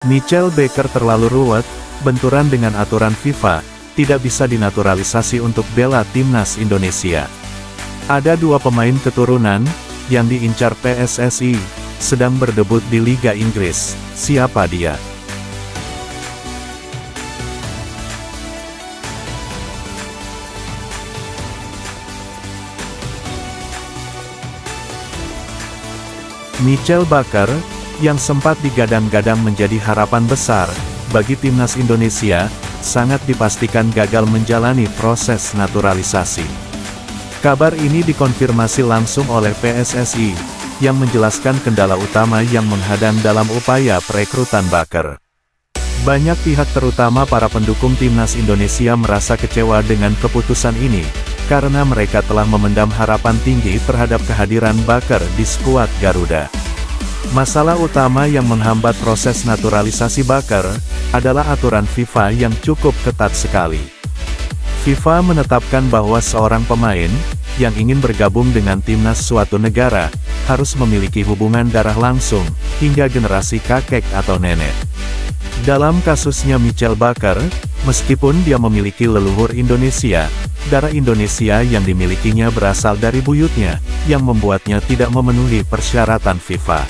Michel Baker terlalu ruwet, benturan dengan aturan FIFA, tidak bisa dinaturalisasi untuk bela timnas Indonesia. Ada dua pemain keturunan, yang diincar PSSI, sedang berdebut di Liga Inggris. Siapa dia? Michel Baker, yang sempat digadang-gadang menjadi harapan besar bagi timnas Indonesia, sangat dipastikan gagal menjalani proses naturalisasi. Kabar ini dikonfirmasi langsung oleh PSSI, yang menjelaskan kendala utama yang menghadang dalam upaya perekrutan Baker. Banyak pihak terutama para pendukung timnas Indonesia merasa kecewa dengan keputusan ini, karena mereka telah memendam harapan tinggi terhadap kehadiran Baker di skuad Garuda. Masalah utama yang menghambat proses naturalisasi Baker, adalah aturan FIFA yang cukup ketat sekali. FIFA menetapkan bahwa seorang pemain, yang ingin bergabung dengan timnas suatu negara, harus memiliki hubungan darah langsung, hingga generasi kakek atau nenek. Dalam kasusnya Michel Baker, meskipun dia memiliki leluhur Indonesia, darah Indonesia yang dimilikinya berasal dari buyutnya, yang membuatnya tidak memenuhi persyaratan FIFA.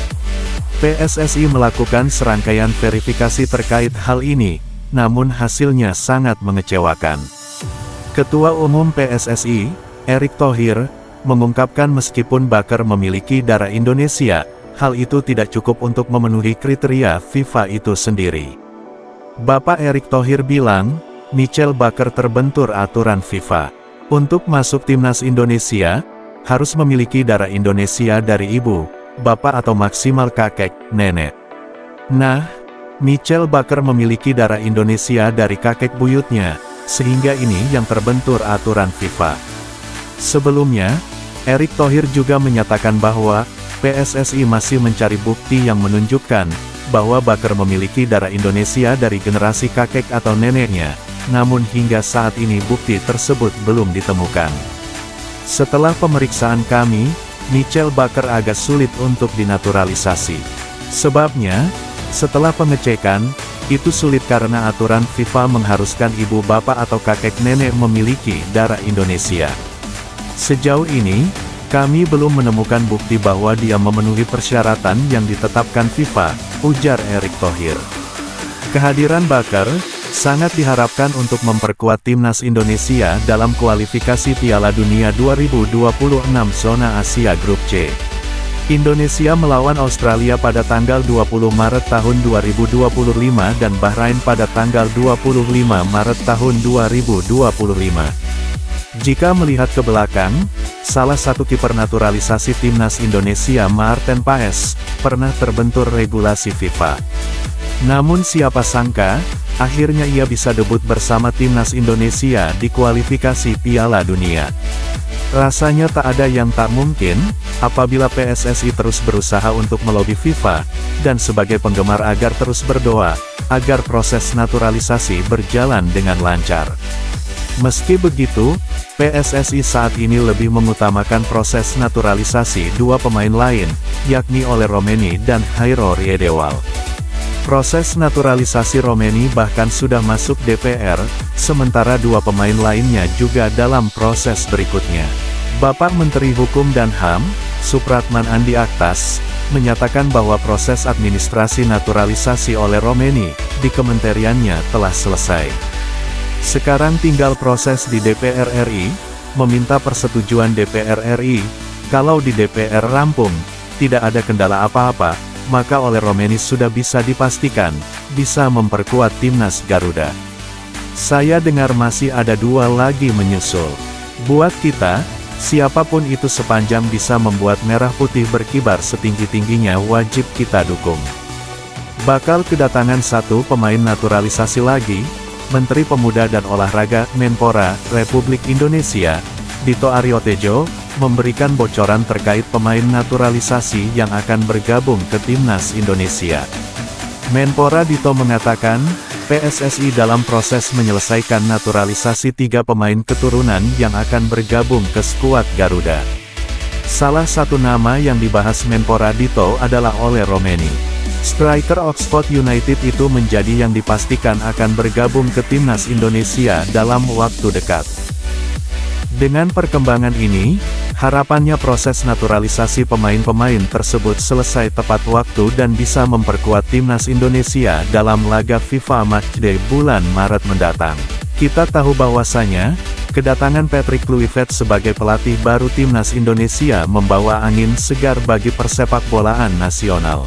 PSSI melakukan serangkaian verifikasi terkait hal ini, namun hasilnya sangat mengecewakan. Ketua Umum PSSI, Erick Thohir, mengungkapkan meskipun Baker memiliki darah Indonesia, hal itu tidak cukup untuk memenuhi kriteria FIFA itu sendiri. Bapak Erick Thohir bilang, Michel Baker terbentur aturan FIFA. Untuk masuk timnas Indonesia, harus memiliki darah Indonesia dari ibu, bapak atau maksimal kakek, nenek. Nah, Michel Baker memiliki darah Indonesia dari kakek buyutnya, sehingga ini yang terbentur aturan FIFA. Sebelumnya, Erick Thohir juga menyatakan bahwa, PSSI masih mencari bukti yang menunjukkan, bahwa Baker memiliki darah Indonesia dari generasi kakek atau neneknya, namun hingga saat ini bukti tersebut belum ditemukan. Setelah pemeriksaan kami, Michel Baker agak sulit untuk dinaturalisasi. Sebabnya, setelah pengecekan, itu sulit karena aturan FIFA mengharuskan ibu bapak atau kakek nenek memiliki darah Indonesia. Sejauh ini, kami belum menemukan bukti bahwa dia memenuhi persyaratan yang ditetapkan FIFA, ujar Erick Thohir. Kehadiran Baker sangat diharapkan untuk memperkuat timnas Indonesia dalam kualifikasi Piala Dunia 2026 zona Asia Grup C. Indonesia melawan Australia pada tanggal 20 Maret tahun 2025 dan Bahrain pada tanggal 25 Maret tahun 2025. Jika melihat ke belakang, salah satu kiper naturalisasi timnas Indonesia Maarten Paes, pernah terbentur regulasi FIFA. Namun siapa sangka, akhirnya ia bisa debut bersama timnas Indonesia di kualifikasi Piala Dunia. Rasanya tak ada yang tak mungkin, apabila PSSI terus berusaha untuk melobi FIFA, dan sebagai penggemar agar terus berdoa, agar proses naturalisasi berjalan dengan lancar. Meski begitu, PSSI saat ini lebih mengutamakan proses naturalisasi dua pemain lain, yakni Ole Romeni dan Hairo Riedewal. Proses naturalisasi Romeni bahkan sudah masuk DPR, sementara dua pemain lainnya juga dalam proses berikutnya. Bapak Menteri Hukum dan HAM, Supratman Andi Aktas, menyatakan bahwa proses administrasi naturalisasi oleh Romeni, di kementeriannya telah selesai. Sekarang tinggal proses di DPR RI, meminta persetujuan DPR RI, kalau di DPR rampung, tidak ada kendala apa-apa, maka Ole Romeni sudah bisa dipastikan, bisa memperkuat timnas Garuda. Saya dengar masih ada dua lagi menyusul. Buat kita, siapapun itu sepanjang bisa membuat merah putih berkibar setinggi-tingginya wajib kita dukung. Bakal kedatangan satu pemain naturalisasi lagi, Menteri Pemuda dan Olahraga, Menpora, Republik Indonesia, Dito Aryo Tejo, memberikan bocoran terkait pemain naturalisasi yang akan bergabung ke timnas Indonesia. Menpora Dito mengatakan, PSSI dalam proses menyelesaikan naturalisasi 3 pemain keturunan yang akan bergabung ke skuad Garuda. Salah satu nama yang dibahas Menpora Dito adalah Ole Romeni. Striker Oxford United itu menjadi yang dipastikan akan bergabung ke timnas Indonesia dalam waktu dekat. Dengan perkembangan ini, harapannya proses naturalisasi pemain-pemain tersebut selesai tepat waktu dan bisa memperkuat timnas Indonesia dalam laga FIFA Matchday bulan Maret mendatang. Kita tahu bahwasanya, kedatangan Patrick Kluivert sebagai pelatih baru timnas Indonesia membawa angin segar bagi persepakbolaan nasional.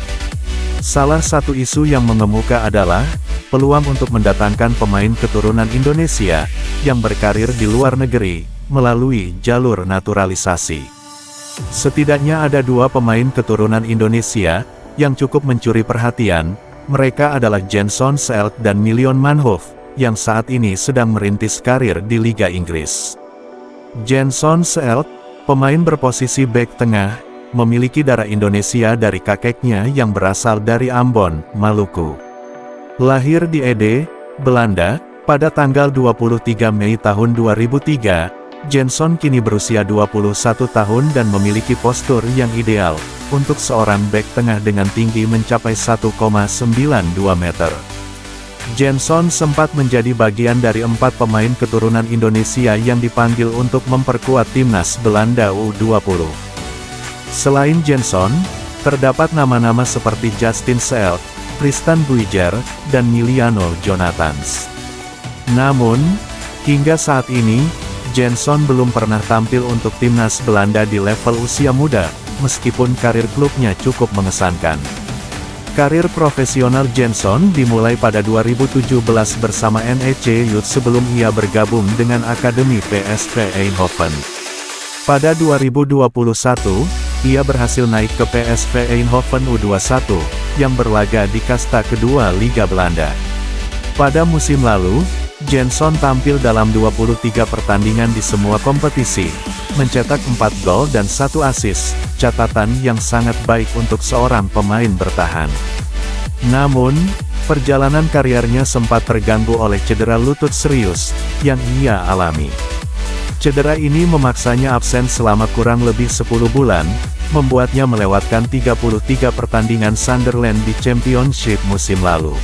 Salah satu isu yang mengemuka adalah peluang untuk mendatangkan pemain keturunan Indonesia yang berkarir di luar negeri melalui jalur naturalisasi. Setidaknya ada 2 pemain keturunan Indonesia yang cukup mencuri perhatian. Mereka adalah Jenson Seelt dan Mylion Maenhoff, yang saat ini sedang merintis karir di Liga Inggris. Jenson Seelt, pemain berposisi bek tengah, memiliki darah Indonesia dari kakeknya yang berasal dari Ambon, Maluku. Lahir di Ede, Belanda, pada tanggal 23 Mei tahun 2003, Jenson kini berusia 21 tahun dan memiliki postur yang ideal untuk seorang bek tengah dengan tinggi mencapai 1,92 meter. Jenson sempat menjadi bagian dari 4 pemain keturunan Indonesia yang dipanggil untuk memperkuat timnas Belanda U20. Selain Jenson, terdapat nama-nama seperti Justin Seelt, Tristan Buijer, dan Miliano Jonathans. Namun, hingga saat ini, Jenson belum pernah tampil untuk timnas Belanda di level usia muda, meskipun karir klubnya cukup mengesankan. Karir profesional Jenson dimulai pada 2017 bersama NEC Youth sebelum ia bergabung dengan Akademi PSV Eindhoven. Pada 2021, ia berhasil naik ke PSV Eindhoven U21, yang berlaga di kasta kedua Liga Belanda. Pada musim lalu, Jenson tampil dalam 23 pertandingan di semua kompetisi, mencetak 4 gol dan 1 assist, catatan yang sangat baik untuk seorang pemain bertahan. Namun, perjalanan karirnya sempat terganggu oleh cedera lutut serius, yang ia alami. Cedera ini memaksanya absen selama kurang lebih 10 bulan, membuatnya melewatkan 33 pertandingan Sunderland di Championship musim lalu.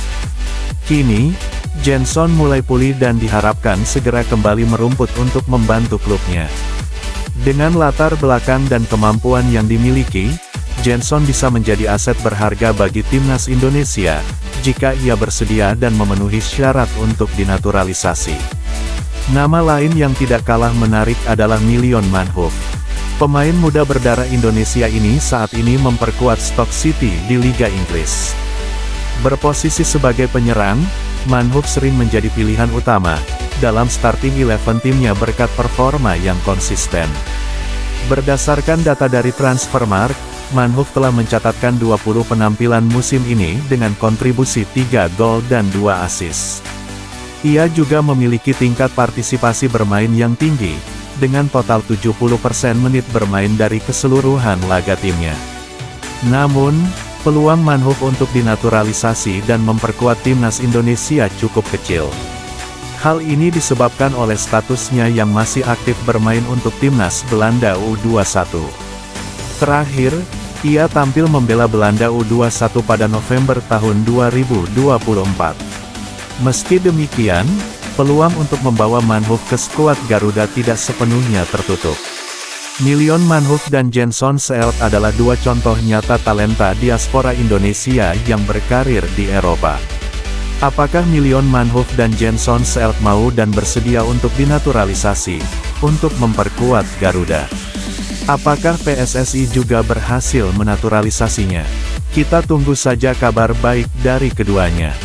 Kini, Jenson mulai pulih dan diharapkan segera kembali merumput untuk membantu klubnya. Dengan latar belakang dan kemampuan yang dimiliki, Jenson bisa menjadi aset berharga bagi timnas Indonesia, jika ia bersedia dan memenuhi syarat untuk dinaturalisasi. Nama lain yang tidak kalah menarik adalah Mylion Maenhoff. Pemain muda berdarah Indonesia ini saat ini memperkuat Stoke City di Liga Inggris. Berposisi sebagai penyerang, Maenhoff sering menjadi pilihan utama dalam starting 11 timnya berkat performa yang konsisten. Berdasarkan data dari Transfermarkt, Maenhoff telah mencatatkan 20 penampilan musim ini dengan kontribusi 3 gol dan 2 assist. Ia juga memiliki tingkat partisipasi bermain yang tinggi, dengan total 70% menit bermain dari keseluruhan laga timnya. Namun, peluang Maenhoff untuk dinaturalisasi dan memperkuat timnas Indonesia cukup kecil. Hal ini disebabkan oleh statusnya yang masih aktif bermain untuk timnas Belanda U21. Terakhir, ia tampil membela Belanda U21 pada November tahun 2024. Meski demikian, peluang untuk membawa Maenhoff ke skuad Garuda tidak sepenuhnya tertutup. Mylion Maenhoff dan Jenson Seelt adalah 2 contoh nyata talenta diaspora Indonesia yang berkarir di Eropa. Apakah Mylion Maenhoff dan Jenson Seelt mau dan bersedia untuk dinaturalisasi, untuk memperkuat Garuda? Apakah PSSI juga berhasil menaturalisasinya? Kita tunggu saja kabar baik dari keduanya.